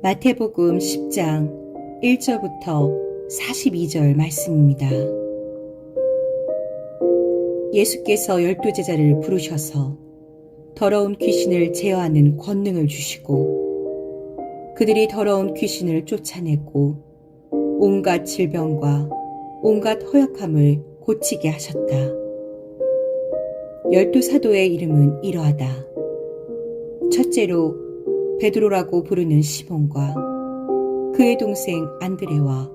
마태복음 10장 1절부터 42절 말씀입니다. 예수께서 12제자를 부르셔서 더러운 귀신을 제어하는 권능을 주시고 그들이 더러운 귀신을 쫓아내고 온갖 질병과 온갖 허약함을 고치게 하셨다. 12사도의 이름은 이러하다. 첫째로 베드로라고 부르는 시몬과 그의 동생 안드레와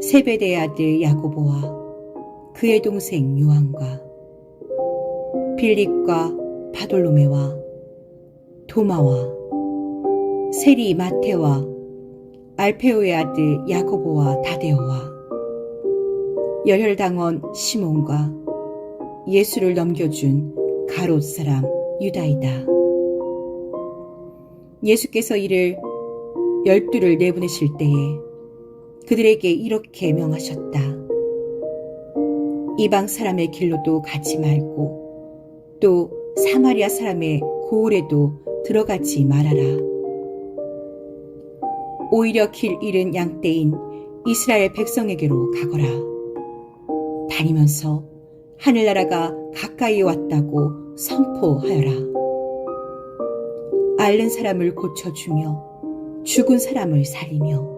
세베대의 아들 야고보와 그의 동생 요한과 빌립과 바돌로메와 도마와 세리 마테와 알페오의 아들 야고보와 다데오와 열혈당원 시몬과 예수를 넘겨준 가롯 사람 유다이다. 예수께서 이를 12를 내보내실 때에 그들에게 이렇게 명하셨다. 이방 사람의 길로도 가지 말고 또 사마리아 사람의 고을에도 들어가지 말아라. 오히려 길 잃은 양떼인 이스라엘 백성에게로 가거라. 다니면서 하늘나라가 가까이 왔다고 선포하여라. 앓는 사람을 고쳐주며 죽은 사람을 살리며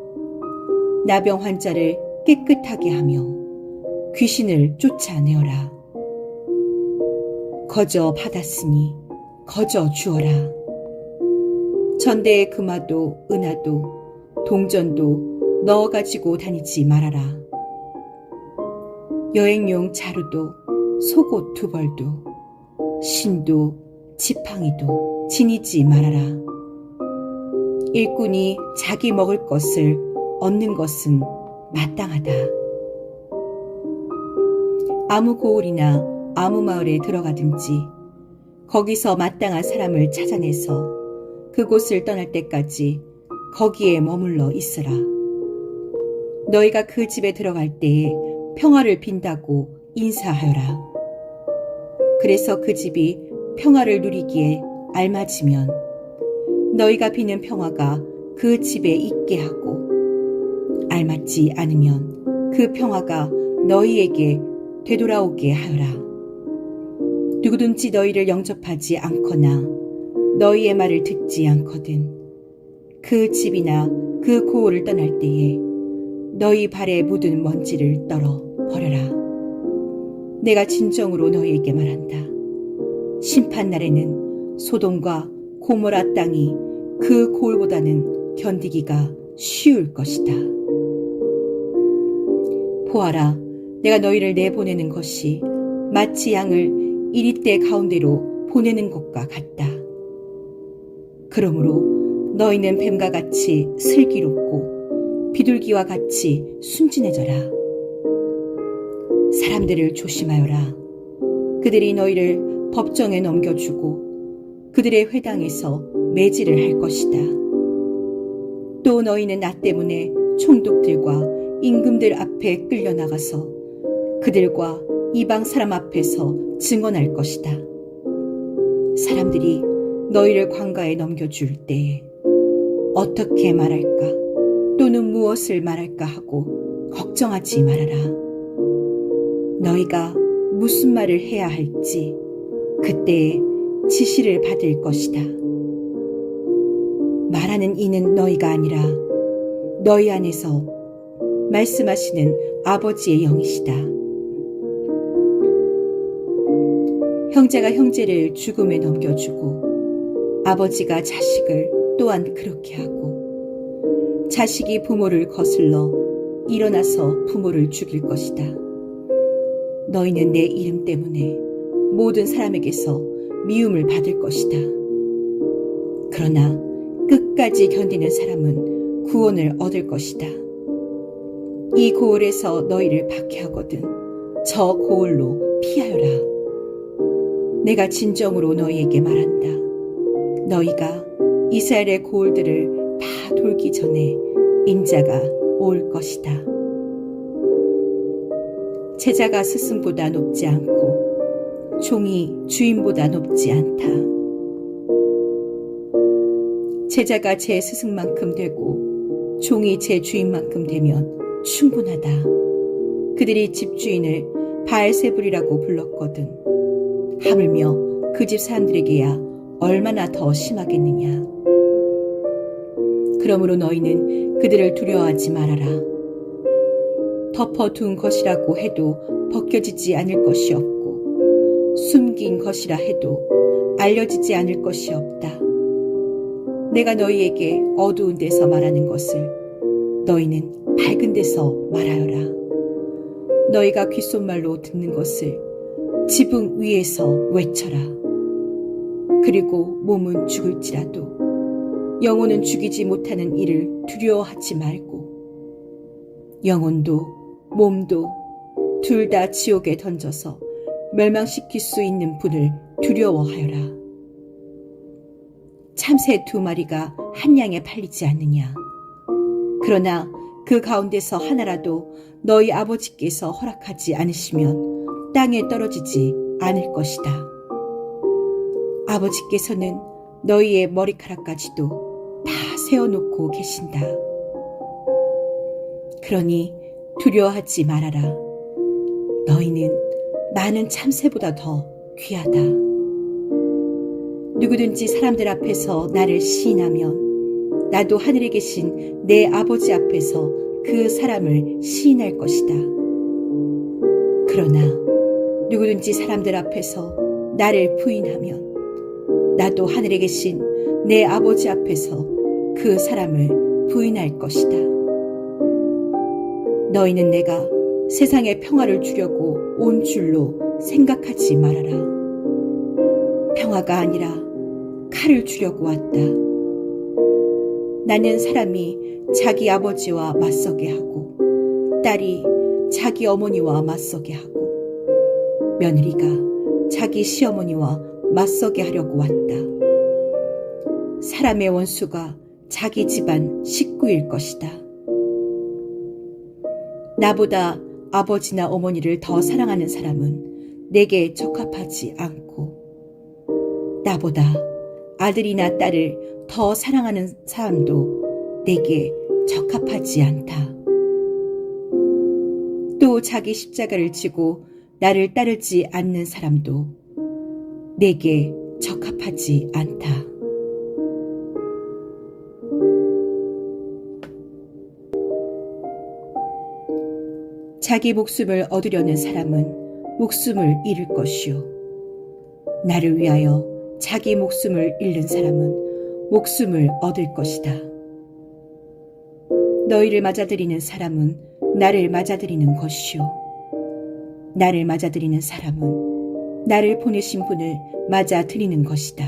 나병 환자를 깨끗하게 하며 귀신을 쫓아내어라. 거저 받았으니 거저 주어라. 전대에 금화도 은화도 동전도 넣어가지고 다니지 말아라. 여행용 자루도 속옷 2벌도 신도 지팡이도 지니지 말아라. 일꾼이 자기 먹을 것을 얻는 것은 마땅하다. 아무 고을이나 아무 마을에 들어가든지 거기서 마땅한 사람을 찾아내서 그곳을 떠날 때까지 거기에 머물러 있으라. 너희가 그 집에 들어갈 때에 평화를 빈다고 인사하여라. 그래서 그 집이 평화를 누리기에 알맞으면 너희가 비는 평화가 그 집에 있게 하고 알맞지 않으면 그 평화가 너희에게 되돌아오게 하여라. 누구든지 너희를 영접하지 않거나 너희의 말을 듣지 않거든 그 집이나 그 고을을 떠날 때에 너희 발에 묻은 먼지를 떨어 버려라. 내가 진정으로 너희에게 말한다. 심판날에는 소돔과 고모라 땅이 그 고을보다는 견디기가 쉬울 것이다. 보아라, 내가 너희를 내보내는 것이 마치 양을 이리떼 가운데로 보내는 것과 같다. 그러므로 너희는 뱀과 같이 슬기롭고 비둘기와 같이 순진해져라. 사람들을 조심하여라. 그들이 너희를 법정에 넘겨주고 그들의 회당에서 매질을 할 것이다. 또 너희는 나 때문에 총독들과 임금들 앞에 끌려나가서 그들과 이방 사람 앞에서 증언할 것이다. 사람들이 너희를 관가에 넘겨줄 때에 어떻게 말할까 또는 무엇을 말할까 하고 걱정하지 말아라. 너희가 무슨 말을 해야 할지 그때에 지시를 받을 것이다. 말하는 이는 너희가 아니라 너희 안에서 말씀하시는 아버지의 영이시다. 형제가 형제를 죽음에 넘겨주고 아버지가 자식을 또한 그렇게 하고 자식이 부모를 거슬러 일어나서 부모를 죽일 것이다. 너희는 내 이름 때문에 모든 사람에게서 미움을 받을 것이다. 그러나 끝까지 견디는 사람은 구원을 얻을 것이다. 이 고을에서 너희를 박해하거든 저 고을로 피하여라. 내가 진정으로 너희에게 말한다. 너희가 이스라엘의 고을들을 다 돌기 전에 인자가 올 것이다. 제자가 스승보다 높지 않고 종이 주인보다 높지 않다. 제자가 제 스승만큼 되고 종이 제 주인만큼 되면 충분하다. 그들이 집주인을 바알세불이라고 불렀거든. 하물며 그 집 사람들에게야 얼마나 더 심하겠느냐. 그러므로 너희는 그들을 두려워하지 말아라. 덮어둔 것이라고 해도 벗겨지지 않을 것이 없고 숨긴 것이라 해도 알려지지 않을 것이 없다. 내가 너희에게 어두운 데서 말하는 것을 너희는 밝은 데서 말하여라. 너희가 귓속말로 듣는 것을 지붕 위에서 외쳐라. 그리고 몸은 죽을지라도 영혼은 죽이지 못하는 이를 두려워하지 말고 영혼도 몸도 둘 다 지옥에 던져서 멸망시킬 수 있는 분을 두려워하여라. 참새 2마리가 한 양에 팔리지 않느냐. 그러나 그 가운데서 하나라도 너희 아버지께서 허락하지 않으시면 땅에 떨어지지 않을 것이다. 아버지께서는 너희의 머리카락까지도 다 세워놓고 계신다. 그러니 두려워하지 말아라. 너희는 많은 참새보다 더 귀하다. 누구든지 사람들 앞에서 나를 시인하면 나도 하늘에 계신 내 아버지 앞에서 그 사람을 시인할 것이다. 그러나 누구든지 사람들 앞에서 나를 부인하면 나도 하늘에 계신 내 아버지 앞에서 그 사람을 부인할 것이다. 너희는 내가 세상에 평화를 주려고 온 줄로 생각하지 말아라. 평화가 아니라 칼을 주려고 왔다. 나는 사람이 자기 아버지와 맞서게 하고 딸이 자기 어머니와 맞서게 하고 며느리가 자기 시어머니와 맞서게 하려고 왔다. 사람의 원수가 자기 집안 식구일 것이다. 나보다 아버지나 어머니를 더 사랑하는 사람은 내게 적합하지 않고 나보다 아들이나 딸을 더 사랑하는 사람도 내게 적합하지 않다. 또 자기 십자가를 지고 나를 따르지 않는 사람도 내게 적합하지 않다. 자기 목숨을 얻으려는 사람은 목숨을 잃을 것이요. 나를 위하여 자기 목숨을 잃는 사람은 목숨을 얻을 것이다. 너희를 맞아들이는 사람은 나를 맞아들이는 것이요. 나를 맞아들이는 사람은 나를 보내신 분을 맞아들이는 것이다.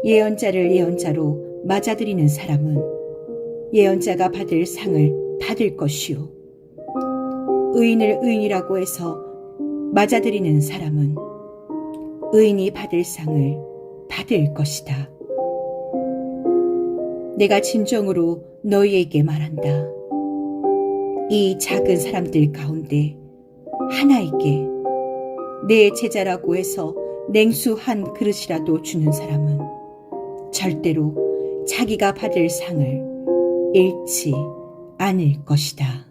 예언자를 예언자로 맞아들이는 사람은 예언자가 받을 상을 받을 것이요. 의인을 의인이라고 해서 맞아들이는 사람은 의인이 받을 상을 받을 것이다. 내가 진정으로 너희에게 말한다. 이 작은 사람들 가운데 하나에게 내 제자라고 해서 냉수 한 그릇이라도 주는 사람은 절대로 자기가 받을 상을 잃지 않을 것이다.